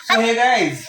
So hey guys.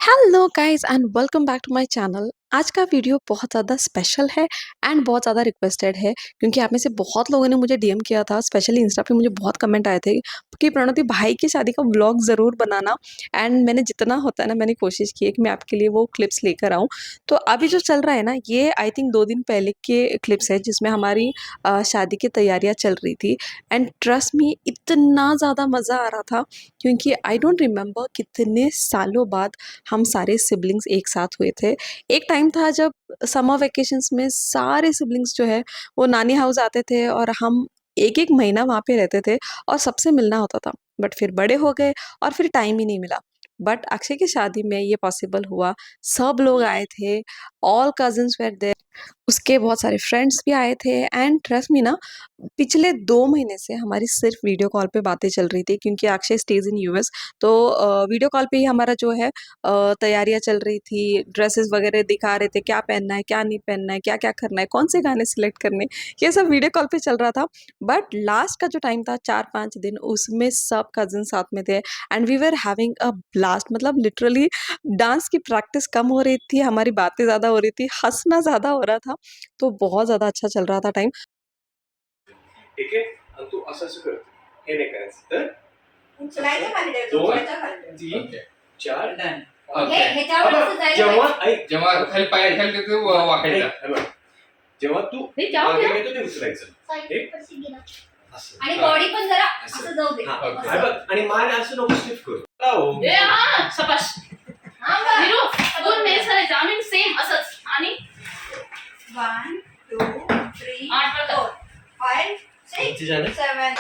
Hello guys and welcome back to my channel. आज का video बहुत ज़्यादा स्पेशल है एंड बहुत ज़्यादा रिक्वेस्टेड है क्योंकि आप में से बहुत लोगों ने मुझे डीएम किया था, स्पेशली इंस्टा पे मुझे बहुत कमेंट आए थे कि प्रणति भाई की शादी का व्लॉग ज़रूर बनाना। एंड मैंने जितना होता है ना, मैंने कोशिश की है कि मैं आपके लिए वो क्लिप्स लेकर आऊँ। तो अभी जो चल रहा है ना, ये आई थिंक 2 दिन पहले के क्लिप्स है जिसमें हमारी शादी की तैयारियाँ चल रही थी। एंड ट्रस्ट मी, इतना ज़्यादा मज़ा आ रहा था क्योंकि आई डोंट रिमेंबर कितने सालों बाद हम सारे सिबलिंग्स एक साथ हुए थे। एक टाइम था जब समर वेकेशंस में सारे सिबलिंग्स जो है वो नानी हाउस आते थे और हम एक-एक महीना वहाँ पे रहते थे और सबसे मिलना होता था। बट फिर बड़े हो गए और फिर टाइम ही नहीं मिला। बट अक्षय की शादी में ये पॉसिबल हुआ। सब लोग आए थे, ऑल कज़िन्स वर देयर। उसके बहुत सारे फ्रेंड्स भी आए थे एंड ट्रस्ट मी ना, पिछले 2 महीने से हमारी सिर्फ वीडियो कॉल पे बातें चल रही थी क्योंकि अक्षय स्टेज इन यूएस। तो वीडियो कॉल पे ही हमारा जो है तैयारियाँ चल रही थी, ड्रेसेस वगैरह दिखा रहे थे, क्या पहनना है, क्या नहीं पहनना है, क्या-क्या करना है, कौन से गाने सिलेक्ट करने हैं, ये सब वीडियो कॉल पे चल रहा था। बट लास्ट का जो टाइम था 4-5 दिन, उसमें सब कज़िन साथ में थे and we were having a blast. मतलब लिटरली डांस की प्रैक्टिस कम हो रही थी, हमारी बातें ज़्यादा हो रही थी, हँसना ज़्यादा हो रहा था, तो बहुत ज़्यादा अच्छा चल रहा था टाइम। ठीक आहे आणि तू असं असं कर हे नाही करायचं तर उचलायचं खाली दोन, उचलायचं खाली. तीन, चार हे ह्याच्यावर असं जायला जेव्हा पाहिजे. ऐक जेव्हा खाली पाय खाली देतो वाकायचा ऐक, हे बघ. जेव्हा तू हे जाऊ मागे दे. घेतो ते उचलायचं एक असं आणि बॉडी पण जरा असं. असं जाऊ दे. हा, ओके. हे बघ आणि मान असं नको स्टिफ करू लाव. ए हा सपाश हा बघ. हिरो दोन मेस करायचं आम्ही सेम असंच आणि 1 2 3 आठ वर 4 5 किती 6 झालं? 7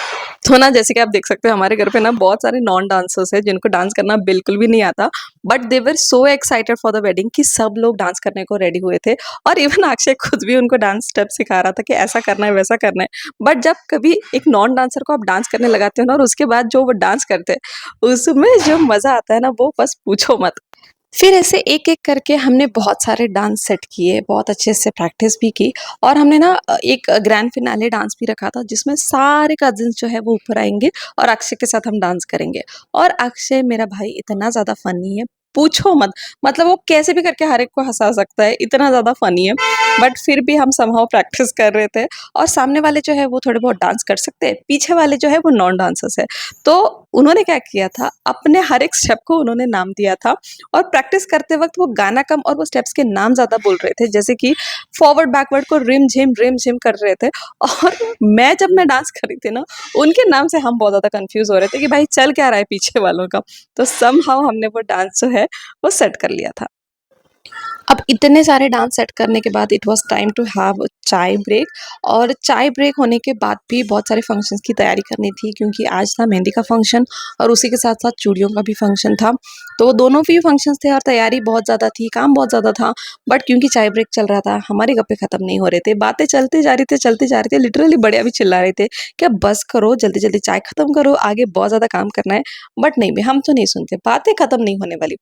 तो ना, जैसे कि आप देख सकते हो हमारे घर पे ना बहुत सारे नॉन डांसर्स हैं जिनको डांस करना बिल्कुल भी नहीं आता, but they were so excited for the wedding कि सब लोग डांस करने को रेडी हुए थे। और इवन अक्षय खुद भी उनको डांस स्टेप सिखा रहा था कि ऐसा करना है, वैसा करना है। बट जब कभी एक नॉन डांसर को आप डांस करने लगाते हो ना, और उसके बाद जो वो डांस करते हैं उसमें जो मजा आता है ना, वो बस पूछो मत। फिर ऐसे एक-एक करके हमने बहुत सारे डांस सेट किए, बहुत अच्छे से प्रैक्टिस भी की और हमने ना एक ग्रैंड फिनाले डांस भी रखा था जिसमें सारे कज़िन्स जो है वो ऊपर आएँगे और अक्षय के साथ हम डांस करेंगे। और अक्षय मेरा भाई इतना ज़्यादा फ़नी है, पूछो मत। मतलब वो कैसे भी करके हर एक को हँसा सकता है, इतना ज़्यादा फ़नी है। बट फिर भी हम समहाउ प्रैक्टिस कर रहे थे और सामने वाले जो है वो थोड़े बहुत डांस कर सकते हैं, पीछे वाले जो है वो नॉन डांसर्स हैं। तो उन्होंने क्या किया था, अपने हर एक स्टेप को उन्होंने नाम दिया था और प्रैक्टिस करते वक्त वो गाना कम और वो स्टेप्स के नाम ज़्यादा बोल रहे थे, जैसे कि फॉरवर्ड बैकवर्ड को रिम झिम कर रहे थे। और जब मैं डांस कर रही थी ना, उनके नाम से हम बहुत ज़्यादा कंफ्यूज हो रहे थे कि भाई चल क्या रहा है पीछे वालों का। तो समहाउ हमने वो डांस जो है वो सेट कर लिया था। अब इतने सारे डांस सेट करने के बाद it was time to have chai break. और चाय ब्रेक होने के बाद भी बहुत सारे फंक्शंस की तैयारी करनी थी क्योंकि आज था मेहंदी का फंक्शन और उसी के साथ साथ चूड़ियों का भी फंक्शन था। तो दोनों भी फंक्शंस थे और तैयारी बहुत ज़्यादा थी, काम बहुत ज़्यादा था। बट क्योंकि चाय ब्रेक चल रहा था, हमारे गप्पे खत्म नहीं हो रहे थे, बातें चलते जा रही थे, चलते जा रहे थे। लिटरली बढ़िया भी चिल्ला रहे थे कि अब बस करो, जल्दी जल्दी चाय खत्म करो, आगे बहुत ज़्यादा काम करना है। बट नहीं, हम तो नहीं सुनते, बातें खत्म नहीं होने वाली।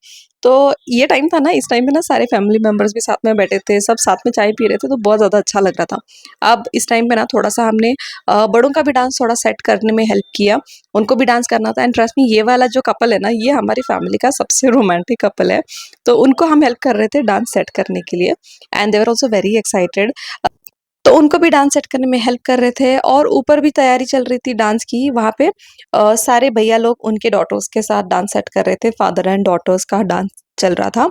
तो ये टाइम था ना, इस टाइम पे ना सारे फैमिली मेंबर्स भी साथ में बैठे थे, सब साथ में चाय पी रहे थे, तो बहुत ज़्यादा अच्छा लग रहा था। अब इस टाइम पे ना थोड़ा-सा हमने बड़ों का भी डांस थोड़ा सेट करने में हेल्प किया, उनको भी डांस करना था। एंड ट्रस्ट मी, ये वाला जो कपल है ना, ये हमारी फैमिली का सबसे रोमांटिक कपल है, तो उनको हम हेल्प कर रहे थे डांस सेट करने के लिए and they were also very excited. तो उनको भी डांस सेट करने में हेल्प कर रहे थे और ऊपर भी तैयारी चल रही थी डांस की। वहाँ पे सारे भैया लोग उनके डॉटर्स के साथ डांस सेट कर रहे थे, फादर एंड डॉटर्स का डांस चल रहा था।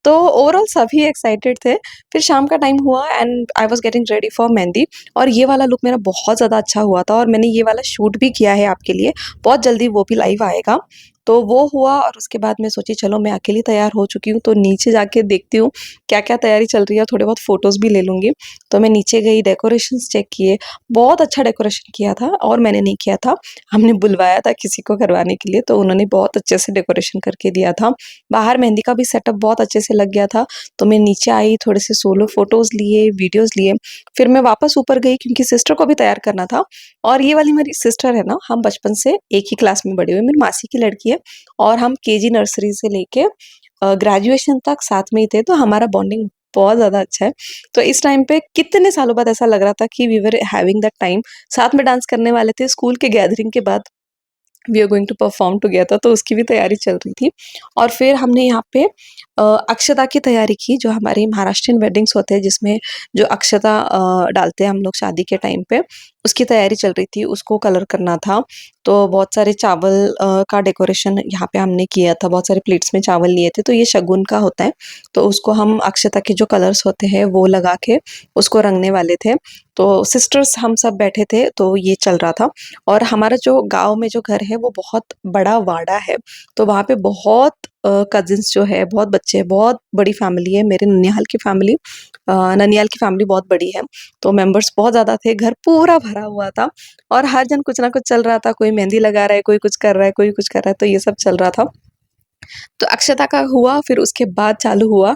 तो ओवरऑल सभी एक्साइटेड थे। फिर शाम का टाइम हुआ and I was getting ready for mehndi और ये वाला लुक मेरा बहुत ज़्यादा अच्छा हुआ था और मैंने ये वाला शूट भी किया है आपके लिए, बहुत जल्दी वो भी लाइव आएगा। तो वो हुआ और उसके बाद मैं सोची चलो मैं अकेली तैयार हो चुकी हूँ तो नीचे जाके देखती हूँ क्या क्या तैयारी चल रही है, थोड़े बहुत फ़ोटोज़ भी ले लूँगी। तो मैं नीचे गई, डेकोरेशंस चेक किए, बहुत अच्छा डेकोरेशन किया था और मैंने नहीं किया था, हमने बुलवाया था किसी को करवाने के लिए, तो उन्होंने बहुत अच्छे से डेकोरेशन करके दिया था। बाहर मेहंदी का भी सेटअप बहुत अच्छे से लग गया था, तो मैं नीचे आई, थोड़े से सोलो फ़ोटोज़ लिए, वीडियोज़ लिए, फिर मैं वापस ऊपर गई क्योंकि सिस्टर को भी तैयार करना था। और ये वाली मेरी सिस्टर है ना, हम बचपन से एक ही क्लास में बड़े हुए, मेरी मासी की लड़की है और हम केजी नर्सरी से लेके ग्रेजुएशन तक साथ में ही थे, तो हमारा बॉन्डिंग बहुत ज़्यादा अच्छा है। तो इस टाइम पे कितने सालों बाद ऐसा लग रहा था कि we were having that time, साथ में डांस करने वाले थे स्कूल के गैदरिंग के बाद, we are going to perform together, तो उसकी भी तैयारी चल रही थी। और फिर हमने यहाँ पे अक्षता की तैयारी की, जो हमारी महाराष्ट्रियन वेडिंग्स होते हैं जिसमें जो अक्षता डालते हैं हम लोग शादी के टाइम पे, उसकी तैयारी चल रही थी, उसको कलर करना था। तो बहुत सारे चावल का डेकोरेशन यहाँ पे हमने किया था, बहुत सारे प्लेट्स में चावल लिए थे, तो ये शगुन का होता है, तो उसको हम अक्षता के जो कलर्स होते हैं वो लगा के उसको रंगने वाले थे। तो सिस्टर्स हम सब बैठे थे, तो ये चल रहा था। और हमारा जो गाँव में जो घर है वो बहुत बड़ा वाड़ा है, तो वहाँ पे बहुत कज़िन्स जो है, बहुत बच्चे हैं, बहुत बड़ी फैमिली है। मेरे ननिहाल की फैमिली ननिहाल की फैमिली बहुत बड़ी है, तो मेंबर्स बहुत ज़्यादा थे, घर पूरा भरा हुआ था और हर जन कुछ ना कुछ चल रहा था, कोई मेहंदी लगा रहा है, कोई कुछ कर रहा है, कोई कुछ कर रहा है, तो ये सब चल रहा था। तो अक्षता का हुआ, फिर उसके बाद चालू हुआ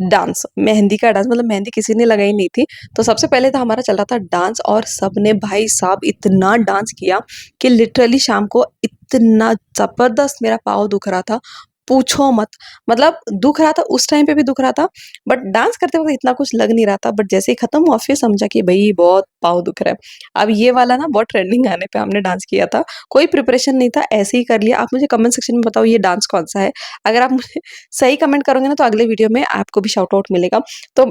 डांस, मेहंदी का डांस, मतलब मेहंदी किसी ने लगाई नहीं थी, तो सबसे पहले तो हमारा चल रहा था डांस और सबने भाई साहब इतना डांस किया कि लिटरली शाम को इतना ज़बरदस्त मेरा पाँव दुख रहा था, पूछो मत। मतलब दुख रहा था, उस टाइम पे भी दुख रहा था, बट डांस करते वक़्त इतना कुछ लग नहीं रहा था, बट जैसे ही खत्म हुआ फिर समझा कि भई बहुत पाँव दुख रहा है। अब ये वाला ना बहुत ट्रेंडिंग गाने पे हमने डांस किया था, कोई प्रिपरेशन नहीं था, ऐसे ही कर लिया। आप मुझे कमेंट सेक्शन में बताओ ये डांस कौन-सा है? अगर आप मुझे सही कमेंट करोगे ना तो अगले वीडियो में आपको भी शाउट आउट मिलेगा। तो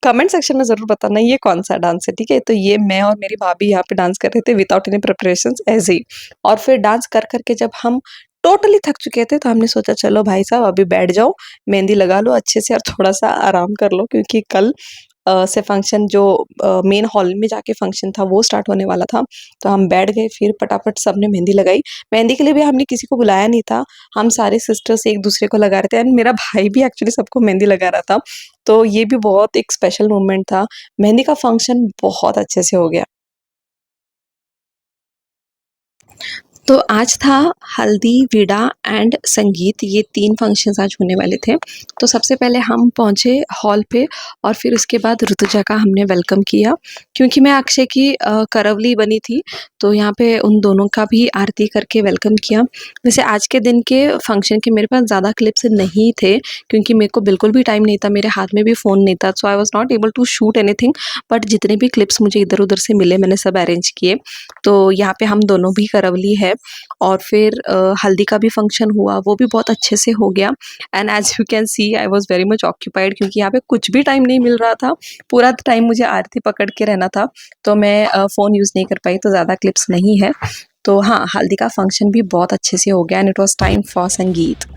कमेंट सेक्शन में ज़रूर बताना ये कौन-सा डांस है, ठीक है? तो ये मैं और मेरी भाभी यहाँ पे डांस कर रहे थे विदाउट एनी प्रिपरेशंस ऐसे ही। और फिर डांस कर के जब हम टोटली थक चुके थे तो हमने सोचा चलो भाई साहब अभी बैठ जाओ, मेहंदी लगा लो अच्छे से और थोड़ा-सा आराम कर लो क्योंकि कल से फंक्शन जो मेन हॉल में जाके फंक्शन था वो स्टार्ट होने वाला था। तो हम बैठ गए, फिर फटाफट सबने मेहंदी लगाई। मेहंदी के लिए भी हमने किसी को बुलाया नहीं था, हम सारे सिस्टर्स एक-दूसरे को लगा रहे थे एंड मेरा भाई भी एक्चुअली सबको मेहंदी लगा रहा था। तो ये भी बहुत एक स्पेशल मोमेंट था। मेहंदी का फंक्शन बहुत अच्छे से हो गया। तो आज था हल्दी, विदा एंड संगीत, ये 3 फंक्शंस आज होने वाले थे। तो सबसे पहले हम पहुँचे हॉल पे और फिर उसके बाद ऋतुजा का हमने वेलकम किया। क्योंकि मैं अक्षय की करवली बनी थी, तो यहाँ पे उन दोनों का भी आरती करके वेलकम किया। वैसे आज के दिन के फंक्शन के मेरे पास ज़्यादा क्लिप्स नहीं थे क्योंकि मेरे को बिल्कुल भी टाइम नहीं था, मेरे हाथ में भी फ़ोन नहीं था, so I was not able to shoot anything. But जितने भी क्लिप्स मुझे इधर-उधर से मिले मैंने सब अरेंज किए। तो यहाँ पे हम दोनों भी करवली है और फिर हल्दी का भी फंक्शन हुआ, वो भी बहुत अच्छे से हो गया। And as you can see I was very much occupied क्योंकि यहाँ पे कुछ भी टाइम नहीं मिल रहा था। पूरा टाइम मुझे आरती पकड़ के रहना था, तो मैं फ़ोन यूज़ नहीं कर पाई, तो ज़्यादा क्लिप्स नहीं है। तो हाँ, हल्दी का फंक्शन भी बहुत अच्छे से हो गया and it was time for Sangeet.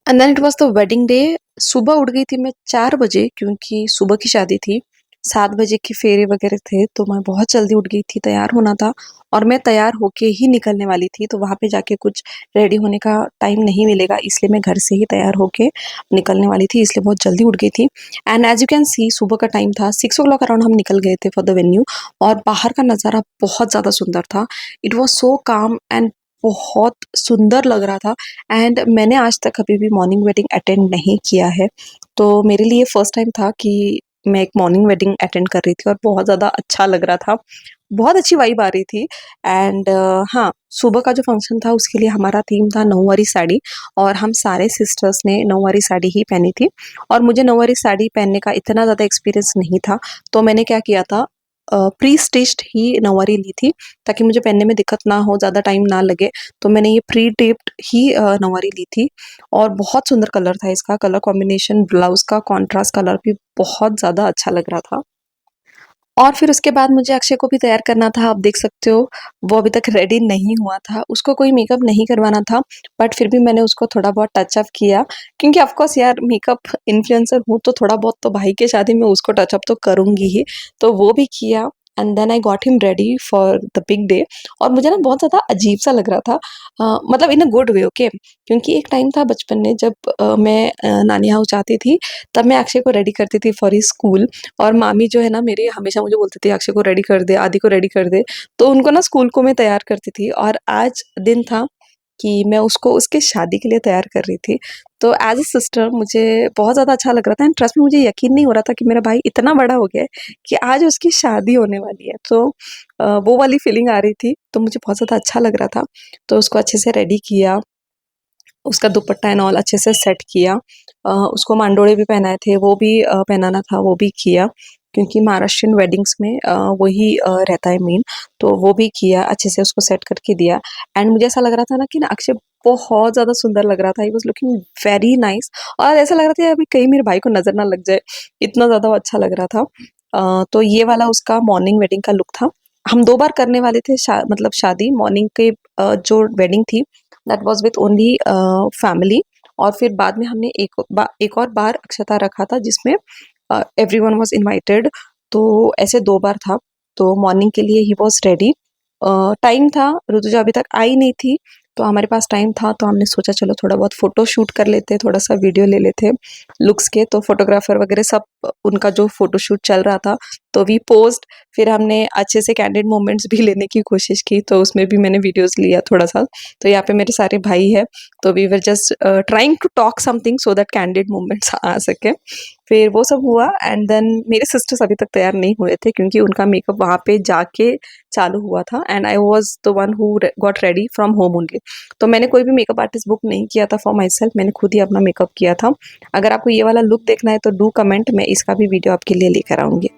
And then it was the wedding day. सुबह उठ गई थी मैं 4 बजे क्योंकि सुबह की शादी थी। 7 बजे के फेरे वगैरह थे, तो मैं बहुत जल्दी उठ गई थी, तैयार होना था और मैं तैयार होके ही निकलने वाली थी, तो वहाँ पे जाके कुछ रेडी होने का टाइम नहीं मिलेगा, इसलिए मैं घर से ही तैयार होके निकलने वाली थी, इसलिए बहुत जल्दी उठ गई थी। And as you can see सुबह का टाइम था, 6 ओ क्लॉक अराउंड हम निकल गए थे फॉर द वेन्यू और बाहर का नज़ारा बहुत ज़्यादा सुंदर था। इट वाज़ सो काम एंड बहुत सुंदर लग रहा था। एंड मैंने आज तक कभी भी मॉर्निंग वेडिंग अटेंड नहीं किया है, तो मेरे लिए फर्स्ट टाइम था कि मैं एक मॉर्निंग वेडिंग अटेंड कर रही थी और बहुत ज़्यादा अच्छा लग रहा था, बहुत अच्छी वाइब आ रही थी। एंड हाँ, सुबह का जो फंक्शन था उसके लिए हमारा थीम था नौवारी साड़ी, और हम सारे सिस्टर्स ने नौवारी साड़ी ही पहनी थी। और मुझे नौवारी साड़ी पहनने का इतना ज़्यादा एक्सपीरियंस नहीं था, तो मैंने क्या किया था, प्री स्टिच्ड ही नौवारी ली थी ताकि मुझे पहनने में दिक्कत ना हो, ज़्यादा टाइम ना लगे। तो मैंने ये प्री टेप्ड ही नौवारी ली थी, और बहुत सुंदर कलर था इसका। कलर कॉम्बिनेशन, ब्लाउज का कॉन्ट्रास्ट कलर भी बहुत ज़्यादा अच्छा लग रहा था। और फिर उसके बाद मुझे अक्षय को भी तैयार करना था। आप देख सकते हो वो अभी तक रेडी नहीं हुआ था, उसको कोई मेकअप नहीं करवाना था, बट फिर भी मैंने उसको थोड़ा बहुत टच अप किया, क्योंकि ऑफ कोर्स यार मेकअप इन्फ्लुएंसर हूँ तो थोड़ा बहुत तो भाई के शादी में उसको टच अप तो करूँगी ही। तो वो भी किया, and then I got him ready for the big day. और मुझे ना बहुत ज़्यादा अजीब सा लग रहा था, मतलब इन अ गुड वे, ओके। क्योंकि एक टाइम था बचपन में जब मैं नानी हाउस जाती थी, तब मैं अक्षय को रेडी करती थी फॉर ही स्कूल। और मामी जो है ना मेरी, हमेशा मुझे बोलती थी अक्षय को रेडी कर दे, आदि को रेडी कर दे, तो उनको ना स्कूल को मैं तैयार करती थी। और आज दिन था कि मैं उसको उसके शादी के लिए तैयार कर रही थी। तो एज अ सिस्टर मुझे बहुत ज़्यादा अच्छा लग रहा था, एंड ट्रस्ट में मुझे यकीन नहीं हो रहा था कि मेरा भाई इतना बड़ा हो गया है कि आज उसकी शादी होने वाली है। तो वो वाली फीलिंग आ रही थी, तो मुझे बहुत ज़्यादा अच्छा लग रहा था। तो उसको अच्छे से रेडी किया, उसका दुपट्टा एंड ऑल अच्छे से सेट किया। उसको मांडोड़े भी पहनाए थे, वो भी पहनाना था, वो भी किया, क्योंकि महाराष्ट्रियन वेडिंग्स में वही रहता है मेन। तो वो भी किया, अच्छे से उसको सेट करके दिया। एंड मुझे ऐसा लग रहा था ना कि ना अक्षय बहुत ज़्यादा सुंदर लग रहा था, he was looking very nice. और ऐसा लग रहा था अभी कहीं मेरे भाई को नज़र ना लग जाए, इतना ज़्यादा वो अच्छा लग रहा था। तो ये वाला उसका मॉर्निंग वेडिंग का लुक था। हम 2 बार करने वाले थे मतलब शादी। मॉर्निंग के जो वेडिंग थी that was with only family, और फिर बाद में हमने एक और बार अक्षता रखा था जिसमें एवरीवन वाज इनवाइटेड। तो ऐसे 2 बार था। तो मॉर्निंग के लिए ही वाज रेडी। टाइम था, ऋतुजा अभी तक आई नहीं थी, तो हमारे पास टाइम था, तो हमने सोचा चलो थोड़ा बहुत फ़ोटो शूट कर लेते, थोड़ा सा वीडियो ले लेते लुक्स के। तो फोटोग्राफर वगैरह सब उनका जो फ़ोटो शूट चल रहा था, तो वी पोज़्ड। फिर हमने अच्छे से कैंडिड मोमेंट्स भी लेने की कोशिश की, तो उसमें भी मैंने वीडियोज़ लिया थोड़ा सा। तो यहाँ पे मेरे सारे भाई हैं, तो we were just trying to talk something so that candid moments आ सके। फिर वो सब हुआ, एंड देन मेरे सिस्टर्स अभी तक तैयार नहीं हुए थे, क्योंकि उनका मेकअप वहाँ पे जाके चालू हुआ था, and I was the one who got ready from home only. तो मैंने कोई भी मेकअप आर्टिस्ट बुक नहीं किया था फॉर माई सेल्फ, मैंने खुद ही अपना मेकअप किया था। अगर आपको ये वाला लुक देखना है तो डू कमेंट, मैं इसका भी वीडियो आपके लिए लेकर आऊँगी।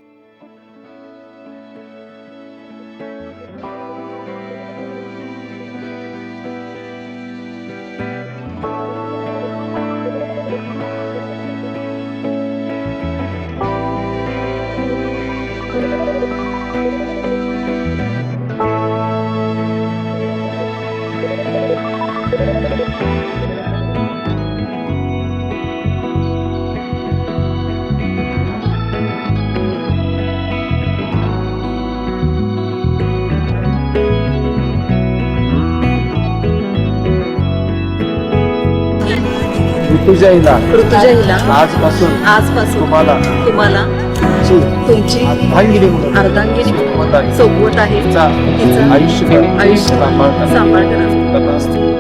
ऋतुजाईला ऋतुजाईला आजपासून तुम्हाला तुमची अर्धांगिनी म्हणून अर्धांगिनी सोबत आहे, तिचं आयुष्य सांभाळताना असते.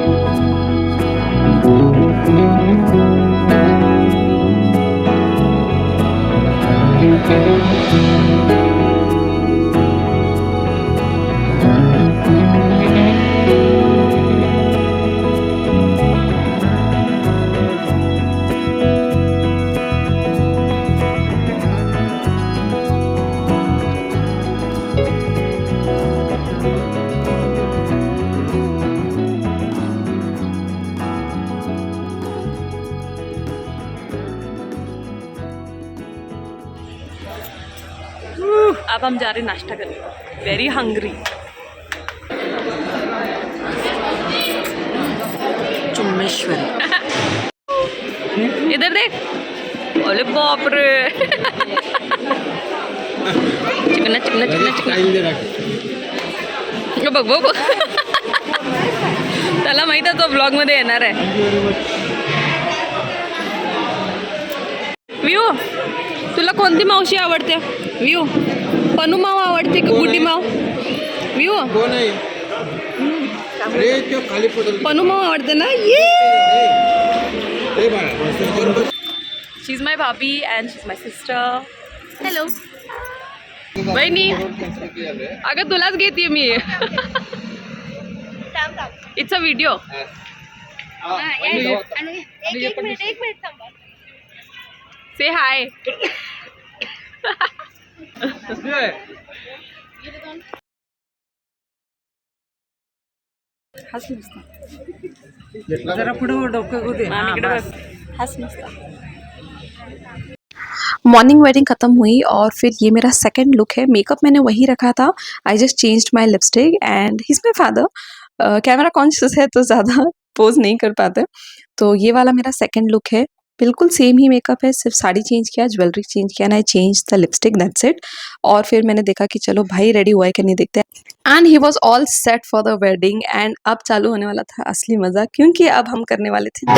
अब हम जा रहे नाश्ता करने, वेरी हंग्री। चुम्मेश्वरी इधर देख, अरे बाप रे चिकना चिकना चिकना चिकना बघ बघ त्याला माहित आहे तो ब्लॉग मध्ये येणार आहे. व्यू, तुला कोणती मावशी आवडते? व्यू, पनू माव आवडते का गुड्डी माव? व्यू कोण आहे? पनू मग आवडते ना ये शी इज माय भाभी and she is my sister hello बहिणी अगं तुलाच घेते मी इट्स अ व्हिडिओ एक मिनिट थांबा से हाय हस नुसता जरा पुढे डोकं कू दे हस नुसता मॉर्निंग वेडिंग ख़त्म हुई और फिर ये मेरा सेकंड लुक है मेकअप मैंने वही रखा था I just changed my lipstick and he is my father camera conscious है तो ज़्यादा पोज नहीं कर पाते तो ये वाला मेरा सेकंड लुक है बिल्कुल सेम ही मेकअप है सिर्फ साड़ी चेंज किया ज्वेलरी चेंज किया and I change the lipstick that's it और फिर मैंने देखा कि चलो भाई रेडी हुआ है कि नहीं देखते and he was all set for the wedding and अब चालू होने वाला था असली मज़ा क्योंकि अब हम करने वाले थे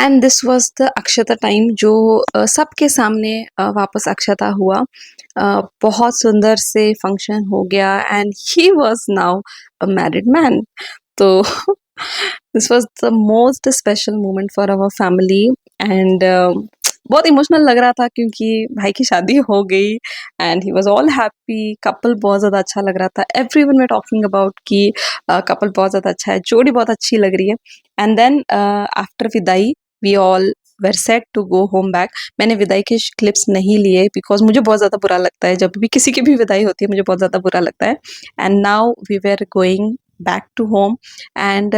and this was the Akshata time जो सबके सामने वापस अक्षता हुआ बहुत सुंदर से फंक्शन हो गया and he was now a married man तो this was the most special moment for our family and बहुत इमोशनल लग रहा था क्योंकि भाई की शादी हो गई and he was all happy couple बहुत ज़्यादा अच्छा लग रहा था एवरीवन वे टॉकिंग अबाउट कि कपल बहुत ज़्यादा अच्छा है जोड़ी बहुत अच्छी लग रही है and then after vidaai we all were set to go home back मैंने विदाई के क्लिप्स नहीं लिए बिकॉज मुझे बहुत ज़्यादा बुरा लगता है जब भी किसी की भी विदाई होती है मुझे बहुत ज़्यादा बुरा लगता है and now we were going back to home and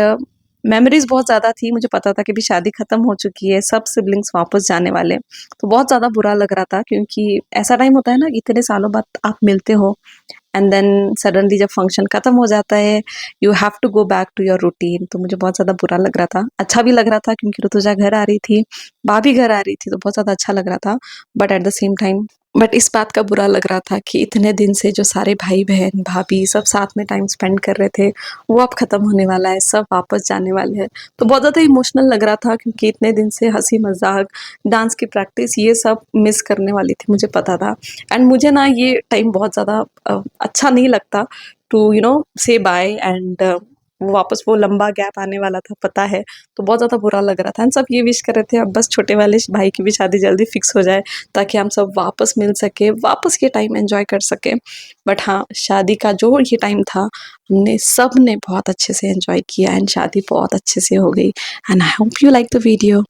memories बहुत ज़्यादा थी मुझे पता था कि भी शादी ख़त्म हो चुकी है सब सिबलिंग्स वापस जाने वाले तो बहुत ज़्यादा बुरा लग रहा था क्योंकि ऐसा टाइम होता है ना कि इतने सालों बाद आप मिलते हो एंड देन सडनली जब फंक्शन ख़त्म हो जाता है you have to go back to your routine तो मुझे बहुत ज़्यादा बुरा लग रहा था अच्छा भी लग रहा था क्योंकि ऋतुजा घर आ रही थी भाभी घर आ रही थी तो बहुत ज़्यादा अच्छा लग रहा था but at the same time but इस बात का बुरा लग रहा था कि इतने दिन से जो सारे भाई बहन भाभी सब साथ में टाइम स्पेंड कर रहे थे वो अब ख़त्म होने वाला है सब वापस जाने वाले हैं तो बहुत ज़्यादा इमोशनल लग रहा था क्योंकि इतने दिन से हंसी मजाक डांस की प्रैक्टिस ये सब मिस करने वाली थी मुझे पता था एंड मुझे ना ये टाइम बहुत ज़्यादा अच्छा नहीं लगता टू यू नो से बाय एंड वो वापस वो लंबा गैप आने वाला था पता है तो बहुत ज़्यादा बुरा लग रहा था हम सब ये विश कर रहे थे अब बस छोटे वाले भाई की भी शादी जल्दी फिक्स हो जाए ताकि हम सब वापस मिल सके वापस ये टाइम एंजॉय कर सके बट हाँ शादी का जो ये टाइम था हमने सब ने बहुत अच्छे से एंजॉय किया एंड शादी बहुत अच्छे से हो गई and I hope you like the video